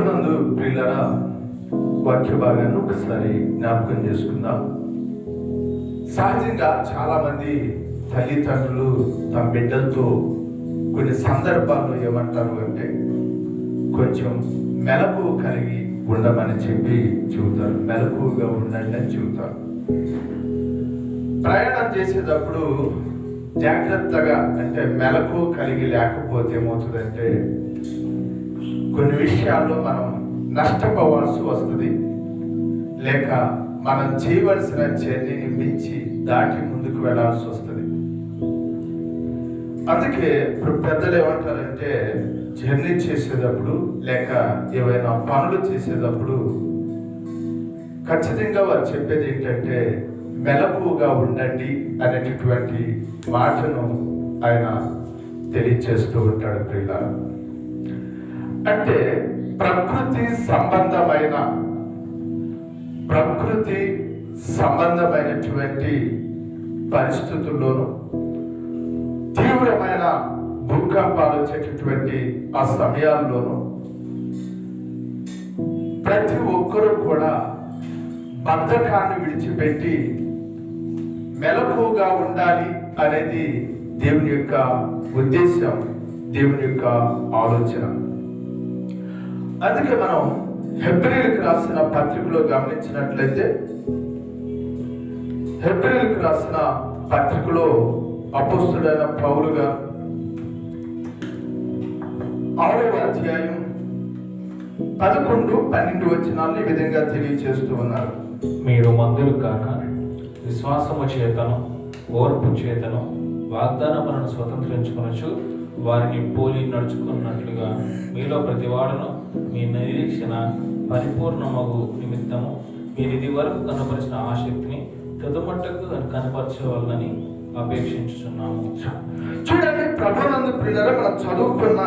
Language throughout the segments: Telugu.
ప్రభునందు ప్రియులారా, వాక్య భాగాన్ని ఒకసారి జ్ఞాపకం చేసుకుందాం. సహజంగా చాలా మంది తల్లిదండ్రులు తమ బిడ్డలతో కొన్ని సందర్భాల్లో ఏమంటారు అంటే కొంచెం మెలకువ కలిగి ఉండమని చెప్పి చెబుతారు. మెలకువగా ఉండండి అని చెబుతారు. ప్రయాణం చేసేటప్పుడు జాగ్రత్తగా, అంటే మెలకువ కలిగి లేకపోతే ఏమవుతుందంటే కొన్ని విషయాల్లో మనం నష్టపోవాల్సి వస్తుంది, లేక మనం చేయవలసిన జర్నీని మించి దాటి ముందుకు వెళ్లాల్సి వస్తుంది. అందుకే ఇప్పుడు పెద్దలు ఏమంటారంటే జర్నీ చేసేటప్పుడు లేక ఏవైనా పనులు చేసేటప్పుడు ఖచ్చితంగా వారు చెప్పేది ఏంటంటే మెలకువగా ఉండండి అనేటటువంటి మాటను ఆయన తెలియచేస్తూ ఉంటాడు. ప్రియులారా, అంటే ప్రకృతి సంబంధమైనటువంటి పరిస్థితుల్లోనూ తీవ్రమైన భూకంపాలు వచ్చేటటువంటి ఆ సమయాల్లోనూ ప్రతి ఒక్కరూ కూడా బద్ధకాన్ని విడిచిపెట్టి మెలకువగా ఉండాలి అనేది దేవుని యొక్క ఉద్దేశం, దేవుని యొక్క ఆలోచన. అందుకే మనం హెబ్రీయులకు రాసిన పత్రికలో గమనించినట్లయితే, హెబ్రీయులకు రాసిన పత్రికలో అపోస్తలుడైన పౌలు గారు 6వ అధ్యాయం 11-12 వచనాలను ఈ విధంగా తెలియజేస్తూ ఉన్నారు. మీరు మందులు కాక విశ్వాసము చేతను ఓర్పు చేతను వాగ్దానములను స్వతంత్రించుకొనొచ్చు వారిని పోలి నడుచుకున్నట్లుగా మీలో ప్రతివాడును మీ నిరీక్షణ పరిపూర్ణమగు నిమిత్తము మీరు ఇది వరకు కనపరిచిన ఆసక్తిని తుదమట్టకు కనపరచవాలని అపేక్షించుచున్నాము. చూడండి, ప్రభునందు ప్రియులారా, మనం చదువుకున్న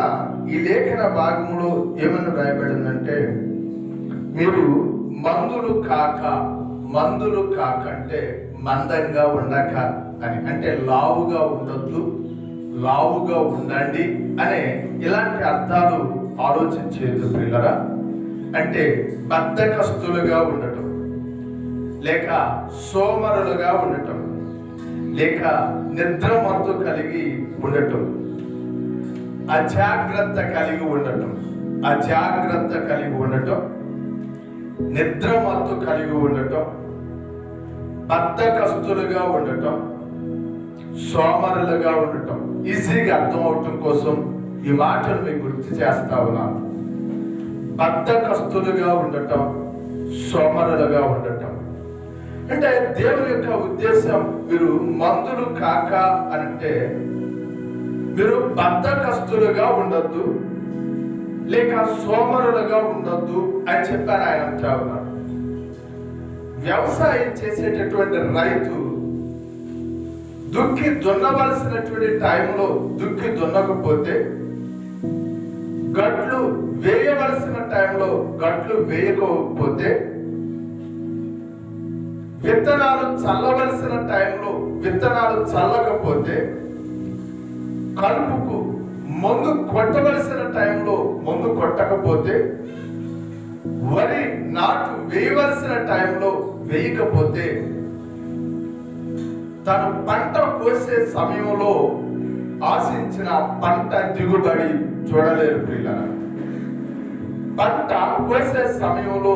ఈ లేఖన భాగంలో ఏమని రాయబడిందంటే మీరు మందులు కాక అంటే మందంగా ఉండక అని, అంటే లావుగా ఉండొద్దు, లావుగా ఉండండి అనే ఇలాంటి అర్థాలు ఆలోచించేది ప్రియులారా. అంటే బద్ధకస్తులుగా ఉండటం, లేక సోమరులుగా ఉండటం, లేక నిద్రమత్తు కలిగి ఉండటం, అజాగ్రత్త కలిగి ఉండటం, నిద్రమత్తు కలిగి ఉండటం, బద్ధకస్తులుగా ఉండటం, సోమరులుగా ఉండటం. ఈజీగా అర్థం అవటం కోసం ఈ మాటలు మీకు గుర్తు చేస్తా ఉన్నాను. బద్ధకస్తులుగా ఉండటం, సోమరులుగా ఉండటం అంటే దేవుని యొక్క ఉద్దేశం మీరు మందులు కాక అంటే మీరు బద్ధకస్తులుగా ఉండొద్దు, లేక సోమరులుగా ఉండొద్దు అని చెప్పారు ఆయన అంటా ఉన్నాడు. వ్యవసాయం చేసేటటువంటి రైతు దుక్కి దున్నవలసినటువంటి టైంలో దుక్కి దున్నకపోతే, గట్లు వేయవలసిన టైంలో గట్లు వేయకపోతే, విత్తనాలు చల్లవలసిన టైంలో విత్తనాలు చల్లకపోతే, కలుపుకు మందు కొట్టవలసిన టైంలో మందు కొట్టకపోతే, వరి నాటు వేయవలసిన టైంలో వేయకపోతే, తను పంట కోసే సమయంలో ఆశించిన పంట దిగుబడి చూడలేరు ప్రియులారా. పంట కోసే సమయంలో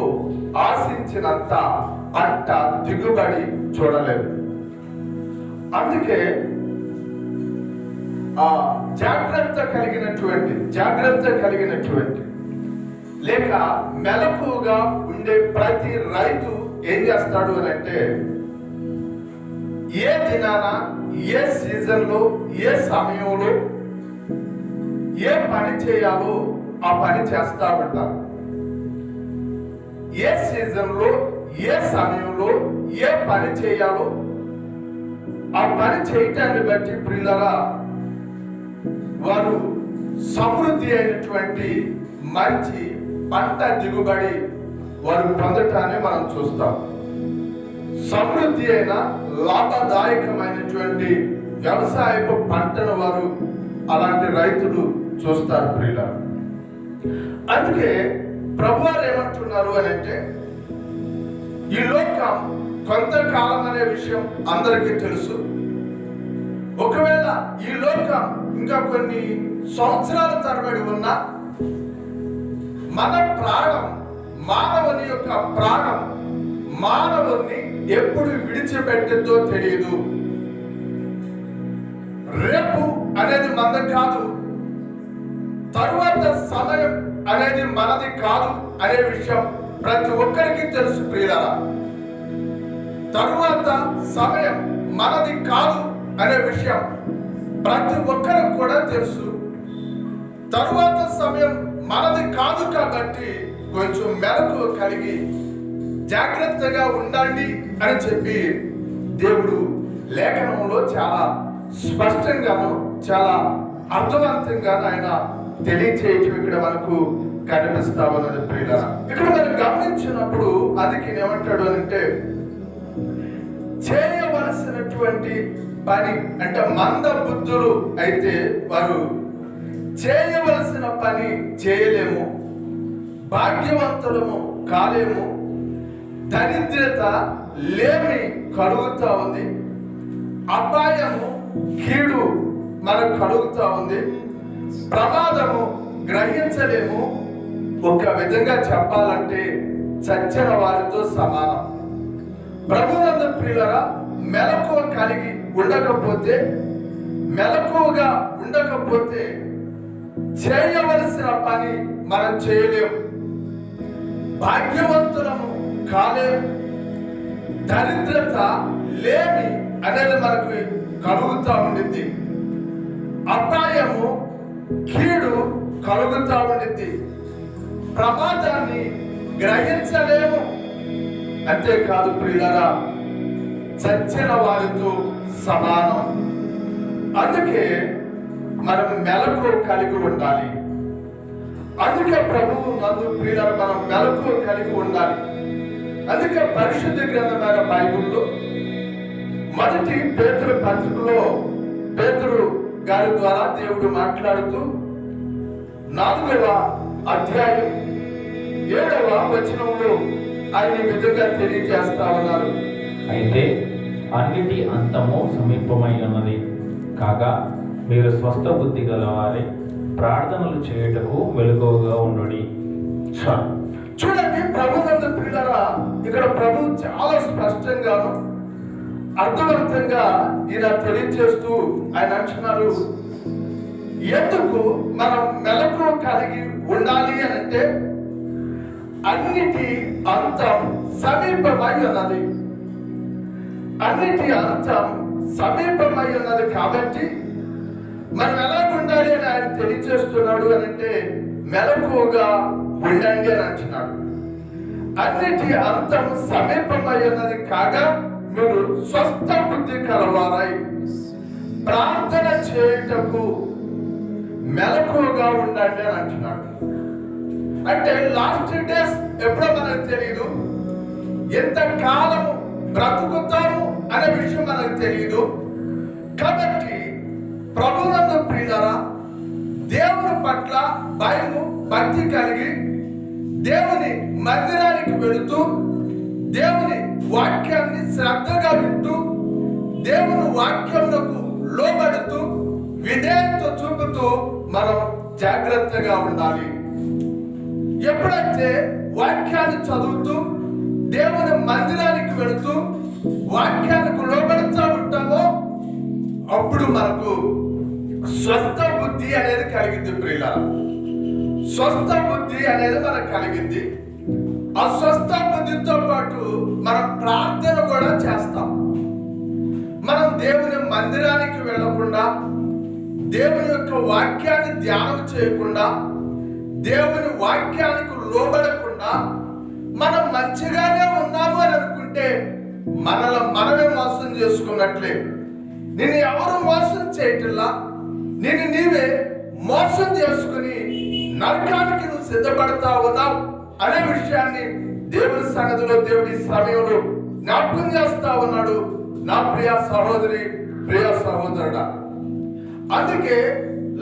ఆశించినంత పంట దిగుబడి చూడలేరు. అందుకే జాగ్రత్త కలిగినటువంటి లేక మెలకువగా ఉండే ప్రతి రైతు ఏం చేస్తాడు అని అంటే, ఏ దినాన, ఏ సీజన్లో, ఏ సమయంలో ఏ పని చేయాలో ఆ పని చేస్తా ఉంటారు. ఏ సీజన్లో, ఏ సమయంలో ఏ పని చేయాలో ఆ పని చేయటాన్ని బట్టి ప్రియులారా వారు సమృద్ధి అయినటువంటి మంచి పంట దిగుబడి వారు పొందటాన్ని మనం చూస్తాం. సమృద్ధి అయిన లాభదాయకమైనటువంటి వ్యవసాయపు పంటను వారు అలాంటి రైతులు చూస్తారు ప్రియులారా. అందుకే ప్రభువారు ఏమంటున్నారు అని అంటే, ఈ లోకం కొంతకాలం అనే విషయం అందరికీ తెలుసు. ఒకవేళ ఈ లోకం ఇంకా కొన్ని సంవత్సరాల తరబడి ఉన్నా మన ప్రాణం, మానవుని యొక్క ప్రాణం మానవుని ఎప్పుడు విడిచిపెట్టిందో తెలియదు. రేపు అనేది మనది కాదు, తరువాత సమయం అనేది మనది కాదు అనే విషయం ప్రతి ఒక్కరికి తెలుసు ప్రియులారా. తరువాత సమయం మనది కాదు అనే విషయం ప్రతి ఒక్కరికి కూడా తెలుసు. తరువాత సమయం మనది కాదు కాబట్టి కొంచెం మెలకు కలిగి జాగ్రత్తగా ఉండండి అని చెప్పి దేవుడు లేఖనంలో చాలా స్పష్టంగాను చాలా అర్థవంతంగాను ఆయన తెలియచేయటం ఇక్కడ మనకు కనిపిస్తా ఉన్నది ప్రియులారా. ఇక్కడ మనం గమనించినప్పుడు అందుకే ఏమంటాడు అంటే, చేయవలసినటువంటి పని అంటే మంద బుద్ధులు అయితే వారు చేయవలసిన పని చేయలేము, భాగ్యవంతులము కాలేము, దరిద్రత లేమి కలుగుతా ఉంది, అపాయము కీడు మనకు కలుగుతా ఉంది, ప్రమాదము గ్రహించలేము. ఒక విధంగా చెప్పాలంటే చచ్చిన వారితో సమానం. ప్రభునందు ప్రియులారా, మెలకువ కలిగి ఉండకపోతే, మెలకువగా ఉండకపోతే చేయవలసిన పని మనం చేయలేము, భాగ్యవంతులము కాలేము, దరిద్రత లేమి అనేది మనకు కలుగుతా ఉండింది, అపాయము కీడు కలుగుతా ఉండింది, ప్రమాదాన్ని గ్రహించలేము. అంతేకాదు ప్రియులారా, చచ్చిన వారితో సమానం. అందుకే మనం మెలకు కలిగి ఉండాలి. అందుకే ప్రభువు నందు ప్రియులారా మనం మెలకు కలిగి ఉండాలి. అందుకే పరిశుద్ధ గ్రంథమైన బైబిల్లో మొదటి పేతురు పత్రికలో పేతురు గారి ద్వారా దేవుడు మాట్లాడుతూ 4వ అధ్యాయం 7వ వచనంలో ఆయన ఈ విధంగా తెలియజేస్తా ఉన్నారు. అయితే అన్నిటి అంతము సమీపమై ఉన్నది కాగా మీరు స్వస్థ బుద్ధి గలవారే ప్రార్థనలు చేయుటకు వెలుగుగా ఉండుడి. చూడండి, ప్రభునందు ప్రియులారా, ఇక్కడ ప్రభు చాలా స్పష్టంగాను అర్థవంతంగా ఇలా తెలియజేస్తూ ఆయన అంటున్నారు, ఎందుకు మనం మెలకు కలిగి ఉండాలి అని అంటే, అన్నిటి అంతం సమీపమై ఉన్నది. అన్నిటి అంతం సమీపమై ఉన్నది కాబట్టి మనం ఎలా ఉండాలి అని ఆయన తెలియజేస్తున్నాడు అని అంటే, మెలకువగా ఉండండి అని అంటున్నాడు. అన్నిటి అంతం సమీపమై ఉన్నది కాగా మీరు స్వస్థ బుద్ధి కలవారై ప్రార్థన చేయుటకు మెలకువగా ఉండండి అని అంటున్నాడు. అంటే లాస్ట్ డేస్ ఎప్పుడో మనకు తెలియదు, ఎంత కాలము బ్రతుకుతాము అనే విషయం మనకు తెలియదు. కాబట్టి ప్రభునందు ప్రియులారా, దేవుని పట్ల భయము భక్తి కలిగి దేవుని మందిరానికి వెళుతూ దేవుని వాక్యాన్ని శ్రద్ధగా వింటూ దేవుని వాక్యములకు లోబడుతూ విధేయత చూపుతూ మనం జాగ్రత్తగా ఉండాలి. ఎప్పుడైతే వాక్యాన్ని చదువుతూ దేవుని మందిరానికి వెళుతూ వాక్యానికి లోబడుతూ ఉంటామో అప్పుడు మనకు స్వస్థ బుద్ధి అనేది కలిగింది ప్రియులారా. స్వస్థ బుద్ధి అనేది మనకు కలిగింది. ఆ స్వస్థ బుద్ధితో పాటు మనం ప్రార్థన కూడా చేస్తాం. మనం దేవుని మందిరానికి వెళ్ళకుండా, దేవుని యొక్క వాక్యాన్ని ధ్యానం చేయకుండా, దేవుని వాక్యానికి లోబడకుండా మనం మంచిగానే ఉన్నాము అని అనుకుంటే మనమే మోసం చేసుకున్నట్లే. నిన్ను ఎవరు మోసం చేయటల్లా, నిన్ను నీవే మోసం చేసుకుని నరకానికి నువ్వు సిద్ధపడతా ఉన్నావు అనే విషయాన్ని దేవుని సన్నిధిలో దేవుడి సమయంలో జ్ఞాపకం చేస్తా ఉన్నాడు నా ప్రియ సహోదరి, ప్రియ సహోదరుడా. అందుకే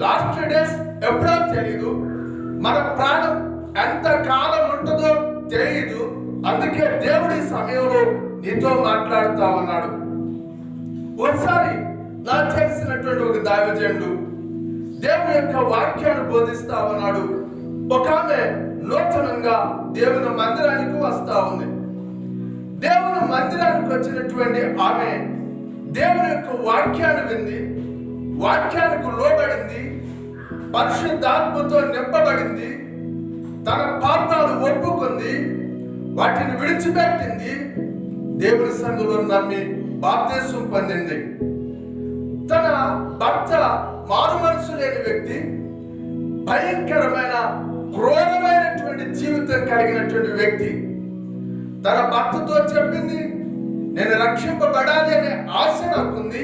లాస్ట్ డేస్ ఎప్పుడో తెలీదు, మన ప్రాణం ఎంత కాలం ఉంటుందో తెలియదు. అందుకే దేవుడి సమయంలో నీతో మాట్లాడుతా ఉన్నాడు. ఒకసారి నాకు తెలిసినటువంటి ఒక దైవజనుడు దేవుని యొక్క వాక్యాన్ని బోధిస్తా ఉన్నాడు. ఒక ఆమె నూతనంగా దేవుని మందిరానికి వస్తా ఉంది. దేవుని మందిరానికి వచ్చినటువంటి ఆమె దేవుని యొక్క వాక్యాన్ని వింది, వాక్యానికి లోబడింది, పరిశుద్ధాత్మతో నింపబడింది, తన పాపాలు ఒప్పుకుంది, వాటిని విడిచిపెట్టింది, దేవుని సంఘంలో నమ్మి బాప్తిస్మం పొందింది. తన భర్త మారు మనసు లేని వ్యక్తి, భయంకరమైన క్రూరమైనటువంటి జీవితం కలిగినటువంటి వ్యక్తి. తన భర్తతో చెప్పింది, నేను రక్షింపబడాలి అనే ఆశ నాకుంది,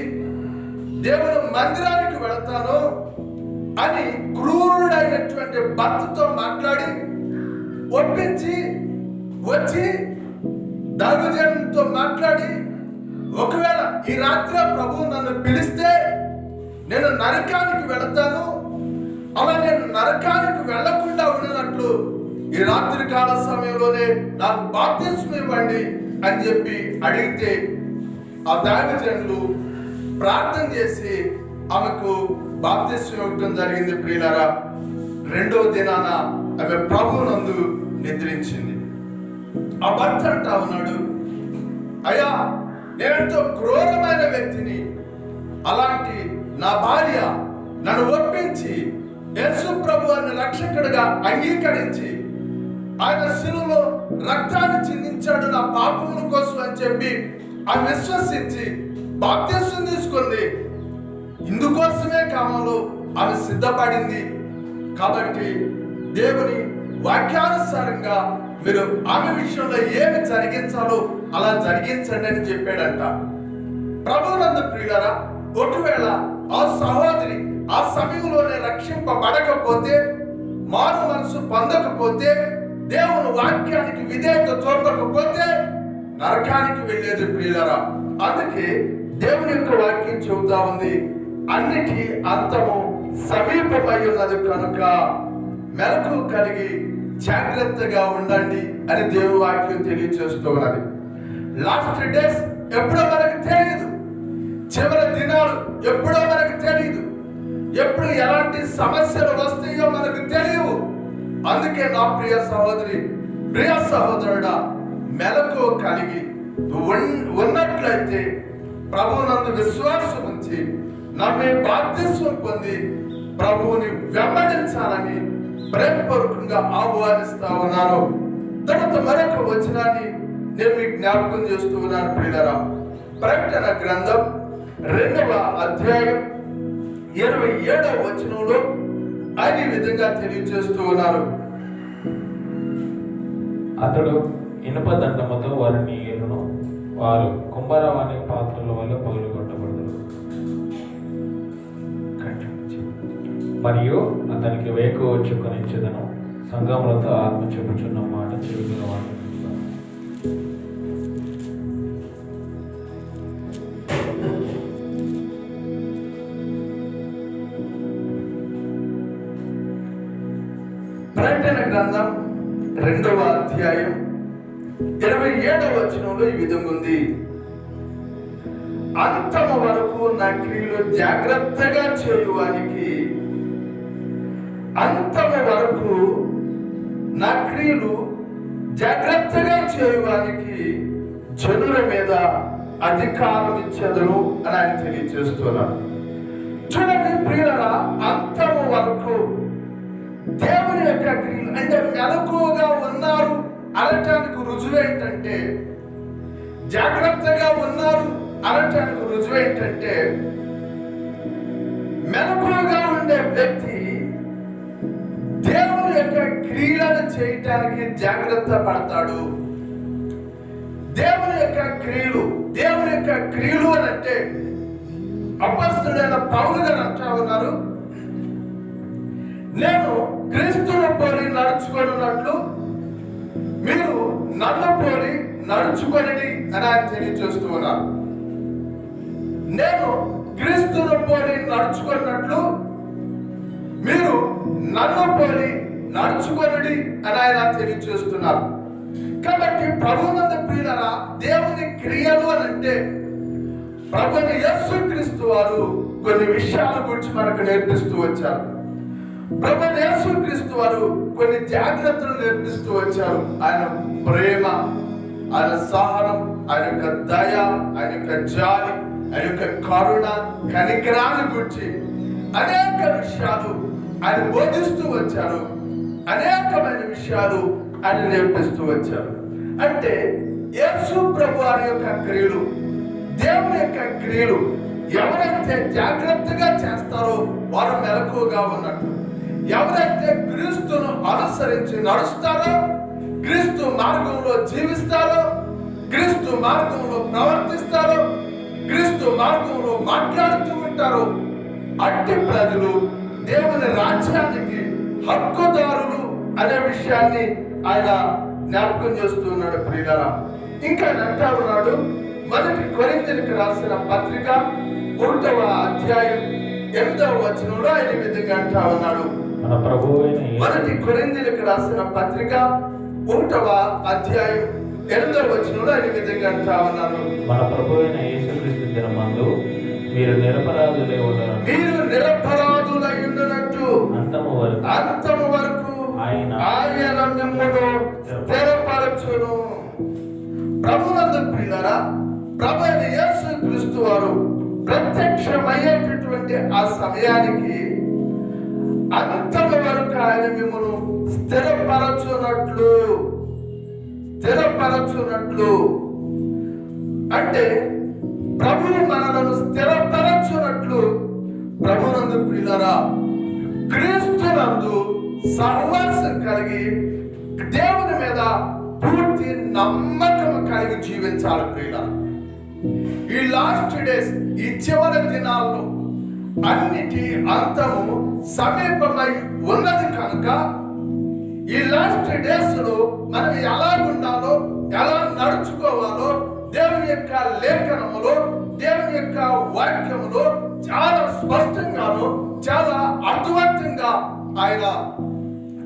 దేవుని మందిరానికి వెళతాను అని క్రూరుడైనటువంటి భర్తతో మాట్లాడి ఒప్పించి వచ్చి దైవజనునితో మాట్లాడి, ఒకవేళ ఈ రాత్రి ప్రభువు నన్ను పిలిస్తే నేను నరకానికి వెళతాను, అలా నేను నరకానికి వెళ్లకుండా ఉన్నట్లు ఈ రాత్రి కాల సమయంలోనే నాకు బాప్తిస్మం ఇవ్వండి అని చెప్పి అడిగితే ఆ దైవజనులు ప్రార్థన చేసి ఆమెకు బాప్తిస్మం ఇవ్వడం జరిగింది. ప్రియులారా, రెండవ దినాన ఆమె ప్రభువునందు నిద్రించింది. ఆ భర్త అంటా ఉన్నాడు, అయ్యా నేనెంతో క్రూరమైన వ్యక్తిని, అలాంటి నా భార్య నన్ను ఒప్పించి యేసు ప్రభు అని రక్షకుడిగా అంగీకరించి ఆయన శిలువలో రక్తాన్ని చిందించాడు నా పాపముల కోసం అని చెప్పి ఆమె విశ్వసించి బాప్తిస్మం తీసుకుంది. ఇందుకోసమే కాలంలో ఆమె సిద్ధపడింది. కాబట్టి దేవుని వాక్యానుసారంగా మీరు ఆమె విషయంలో ఏమి జరిగించాలో అలా జరిగించండి అని చెప్పాడంట. ప్రభువునందు ప్రియులారా, ఒకవేళ ఆ సహోదరి ఆ సమయంలోనే రక్షింపబడకపోతే, మారు మనసు పొందకపోతే, దేవుని వాక్యానికి విధేయత చూపకపోతే నరకానికి వెళ్ళేది ప్రియులారా. అందుకే దేవుని యొక్క వాక్యం చెబుతా ఉంది, అన్నిటి అంతము సమీపమై ఉన్నది కనుక మెలకు కలిగి జాగ్రత్తగా ఉండండి అని దేవుని వాక్యం తెలియజేస్తూ ఉన్నది. లాస్ట్ డేస్ ఎప్పుడో మనకు తెలియదు, చివరి దినాలు ఎప్పుడో మనకు తెలియదు, ఎప్పుడు ఎలాంటి సమస్యలు వస్తాయో మనకు తెలియవు. అందుకే నా ప్రియ సహోదరి, ప్రియ సహోదరుడా, మెలకు కలిగి ఉన్నట్లయితే ప్రభువునందు విశ్వాసం ఉంచి నమ్మి బాప్తిస్మం పొంది ప్రభువుని వెంబడించాలని ప్రేమపూర్వకంగా ఆహ్వానిస్తా ఉన్నాను. తర్వాత మరొక వచనాన్ని నేను మీకు జ్ఞాపకం చేస్తూ ఉన్నాను ప్రియులారా. ప్రకటన గ్రంథం 2వ అధ్యాయం 27వ వచనంలో ఆయన ఈ విధంగా తెలియజేస్తూ ఉన్నారు, అతడు ఇనుప దండముతో వారిని ఏలును, వారు కుంభరవాణి పాత్రల వల్ల పగులుగొట్టబడుదురు. మరియు అతనికి వేకువ చుక్కనిచ్చేదను, సంఘములతో ఆత్మ చెప్పుచున్న మాట చెవిలో వాడు. ప్రకటన గ్రంథం 2వ అధ్యాయం 27వ వచనంలో ఈ విధంగా ఉంది, అంతము వరకు నా క్రియలు జాగ్రత్తగా చేయువానికి, అంతము వరకు నా క్రియలు జాగ్రత్తగా చేయువానికి జనుల మీద అధికారం ఇచ్చేదను అని ఆయన తెలియజేస్తున్నారు. చూడండి ప్రియులారా, అంతము వరకు దేవుని యొక్క క్రియలు అంటే మెలకువగా ఉన్నారు అనటానికి రుజువు ఏంటంటే, జాగ్రత్తగా ఉన్నారు అనటానికి రుజువు ఏంటంటే, మెలకువగా ఉండే వ్యక్తి దేవుని యొక్క క్రియలను చేయటానికి జాగ్రత్త పడతాడు. దేవుని యొక్క క్రియలు అని అంటే అపొస్తలుడైన పౌలు గారు అంటా ఉన్నారు, నేను క్రీస్తును పోలి నడుచుకున్నట్లు మీరు నన్ను పోలి నడుచుకొనిడి అని ఆయన తెలియజేస్తూ ఉన్నారు. నేను క్రీస్తును పోలి నడుచుకున్నట్లు మీరు నన్ను పోలి నడుచుకొనుడి అని ఆయన తెలియజేస్తున్నారు. కాబట్టి ప్రభువునందు ప్రియులారా, దేవుని క్రియలు అని అంటే ప్రభువైన యేసుక్రీస్తు వారు కొన్ని విషయాల గురించి మనకు నేర్పిస్తూ వచ్చారు. ప్రభువైన యేసుక్రీస్తు వారు కొన్ని జాగ్రత్తలు నేర్పిస్తూ వచ్చారు. ఆయన ప్రేమ, ఆయన సహనం, ఆయన యొక్క దయ, ఆయన యొక్క జాలి, ఆయన యొక్క కరుణ, కనికరాన్ని గురించి అనేక విషయాలు ఆయన బోధిస్తూ వచ్చారు. అనేకమైన విషయాలు ఆయన నేర్పిస్తూ వచ్చారు. అంటే యేసు ప్రభు వారి యొక్క క్రియలు, దేవుని యొక్క క్రియలు ఎవరైతే జాగ్రత్తగా చేస్తారో వారు మెలకువగా ఉన్నట్టు. ఎవరైతే క్రీస్తును అనుసరించి నడుస్తారో, క్రీస్తు మార్గంలో జీవిస్తారో, క్రీస్తు మార్గంలో ప్రవర్తిస్తారో, క్రీస్తు మార్గంలో మాట్లాడుతూ ఉంటారో అట్టి ప్రజలు దేవుని రాజ్యానికి హక్కుదారులు అనే విషయాన్ని ఆయన జ్ఞాపకం చేస్తూ ఉన్నాడు. ప్రియులారా, ఇంకా అంటా ఉన్నాడు, 1 కొరింథీయులకు రాసిన పత్రిక 1వ అధ్యాయం 8వ వచనంలో ఆయన ఈ విధంగా అంటా ఉన్నాడు. 1 కొరింథీయులకు రాసిన పత్రిక 1వ అధ్యాయం 8వ వచనంలో ఆయన ఈ విధంగా అంటా ఉన్నారు. మన ప్రభువైన యేసుక్రీస్తు దినమందు మీరు నిరపరాధులై ఉండునట్టు అంతము వరకు ఆయన మిమ్మును స్థిరపరచును. ప్రభువునందు ప్రియులారా, ప్రభువైన యేసుక్రీస్తు వారు ప్రత్యక్షమయ్యేటటువంటి ఆ సమయానికి అంతము వరకు ఆయన మిమ్మును స్థిరపరచునట్లు అంటే ప్రభువు మనలను స్థిరపరచునట్లు ప్రభువునందు ప్రియులారా క్రీస్తునందు సహవాసం కలిగి దేవుని మీద పూర్తి నమ్మకం కలిగి జీవించాలి. ప్రియులారా, ఈ లాస్ట్ డేస్, ఈ చివరి దినాల్లో అన్నిటి అంతము సమీపమై ఉన్నది కనుక ఈ లాస్ట్ డేస్ లో మనం ఎలా ఉండాలో, ఎలా నడుచుకోవాలో దేవుని యొక్క లేఖనములో, దేవుని యొక్క వాక్యములో చాలా స్పష్టంగాను, చాలా అర్థవంతంగా ఆయన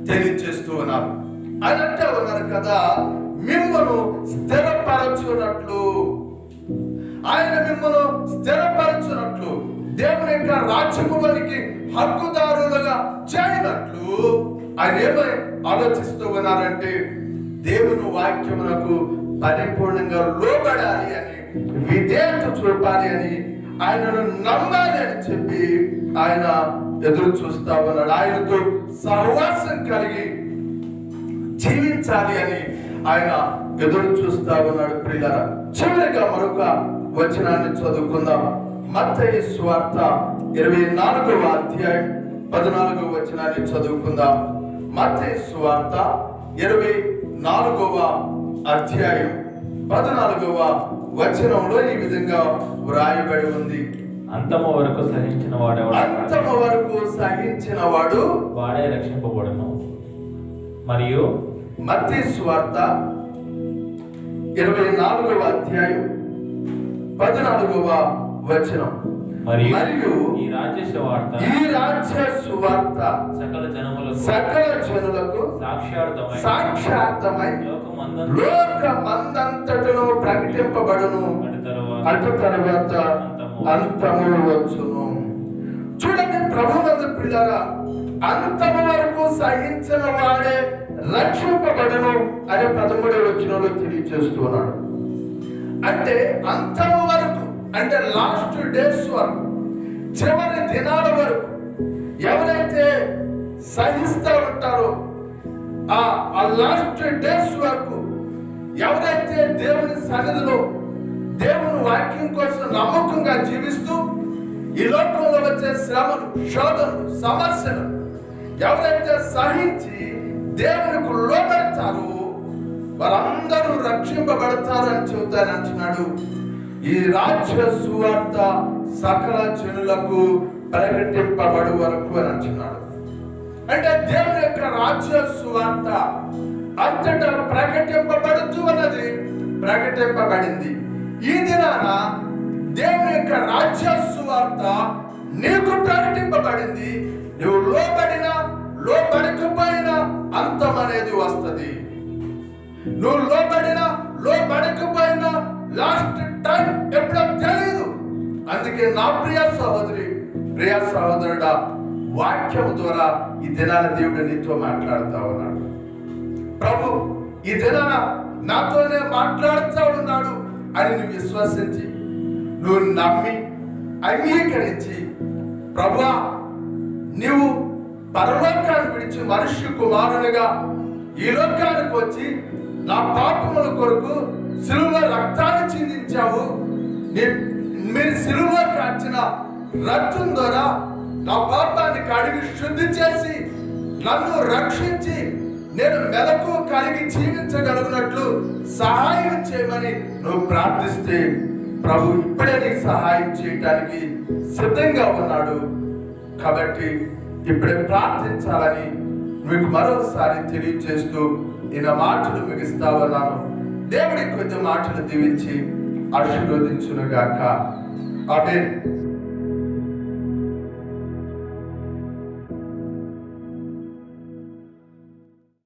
తెలియజేస్తూ ఉన్నారు. ఆయన అంటే ఉన్నారు కదా, మిమ్మల్ని స్థిరపరచునట్లు, ఆయన మిమ్మల్ని స్థిరపరచునట్లు, దేవుని యొక్క రాజ్యములోనికి హక్కుదారులుగా చేయనట్లు ఆయన ఏమై ఆలోచిస్తూ ఉన్నారంటే దేవుని వాక్యమునకు పరిపూర్ణంగా లోబడాలి అని, విధేయత చూపాలి అని, ఆయనను నమ్మాలి అని చెప్పి ఆయన ఎదురు చూస్తా ఉన్నాడు. ఆయనతో సహవాసం కలిగి జీవించాలి అని ఆయన ఎదురు చూస్తా ఉన్నాడు. ప్రియులారా, చివరిగా మరొక వచనాన్ని చదువుకుందాం. మత్తయి సువార్త 24వ అధ్యాయం 14వ వచనాన్ని చదువుకుందాం. మత్తయి సువార్త 24వ అధ్యాయం 14వ వచనంలో ఈ విధంగా వ్రాయబడి ఉంది. అంతము వరకు సహించిన వాడు వాడే రక్షింపబడును. మరియు మత్తయి సువార్త 24వ అధ్యాయం 14వ వచనం, మరియు ఈ రాజ్య సువార్త సకల జనులకు సాక్ష్యార్థమై లోకమందంతటను ప్రకటింపబడును. అటు తరువాత అంతము వచ్చును. చూడండి, ప్రభువునందు ప్రియులారా, అంతము వరకు సహించిన వాడే రక్షింపబడును అనే 13వ వచనంలో తెలియజేస్తున్నాడు. అంటే అంతము వరకు అంటే లాస్ట్ డేస్ వరకు, చివరి దినాల వరకు ఎవరైతే సహిస్తూ ఉంటారో, ఆ లాస్ట్ డేస్ వరకు ఎవరైతే దేవుని సన్నిధిలో దేవుని వాక్యం కోసం నమ్మకంగా జీవిస్తూ ఈ లోకంలో వచ్చే శ్రమలు, శోధనలు, సమస్యలు ఎవరైతే సహించి దేవునికి లోబడతారో వారందరూ రక్షింపబడతారు అని చెబుతాను అంటున్నాడు. ఈ రాజ్య సువార్త సకల జనులకు ప్రకటింపబడు వరకు అని అంటున్నాడు. అంటే దేవుని యొక్క రాజ్య సువార్త అంతటా ప్రకటింపబడుతూ అన్నది ప్రకటింపబడింది. ఈ దినాన దేవుని యొక్క రాజ్య సువార్త నీకు ప్రకటింపబడింది. నువ్వు లోబడినా లోబడకపోయినా అంతం అనేది వస్తుంది. నువ్వు లోబడకపోయినా లాస్ట్ టైం ఎప్పుడో తెలియదు. అందుకే నా ప్రియ సహోదరుడా, వాక్యం ద్వారా ఈ దినాన దేవుడు నీతో మాట్లాడుతా ఉన్నాడు. ప్రభు ఈ దినాన నాతోనే మాట్లాడుతూ ఉన్నాడు అని నువ్వు విశ్వసించి, నువ్వు నమ్మి అంగీకరించి, ప్రభువా నీవు పరలోకాన్ని విడిచి మనుష్య కుమారునిగా ఈ లోకానికి వచ్చి నా పాపముల కొరకు సిలువలో రక్తాన్ని చిందించావు. మీరు సిలువలో కాచిన రక్తం ద్వారా నా పాపాన్ని కడిగి శుద్ధి చేసి నన్ను రక్షించి నేను మెలకు కలిగి జీవించగలిగినట్లు సహాయం చేయమని నువ్వు ప్రార్థిస్తే ప్రభు ఇప్పుడే నీకు సహాయం చేయడానికి సిద్ధంగా ఉన్నాడు. కాబట్టి ఇప్పుడే ప్రార్థించాలని మీకు మరోసారి తెలియజేస్తూ నా మాటలు ముగిస్తా ఉన్నాను. దేవుడి కొద్ది మాటలు దీవించి ఆశీర్వదించునుగాక. ఆమేన్.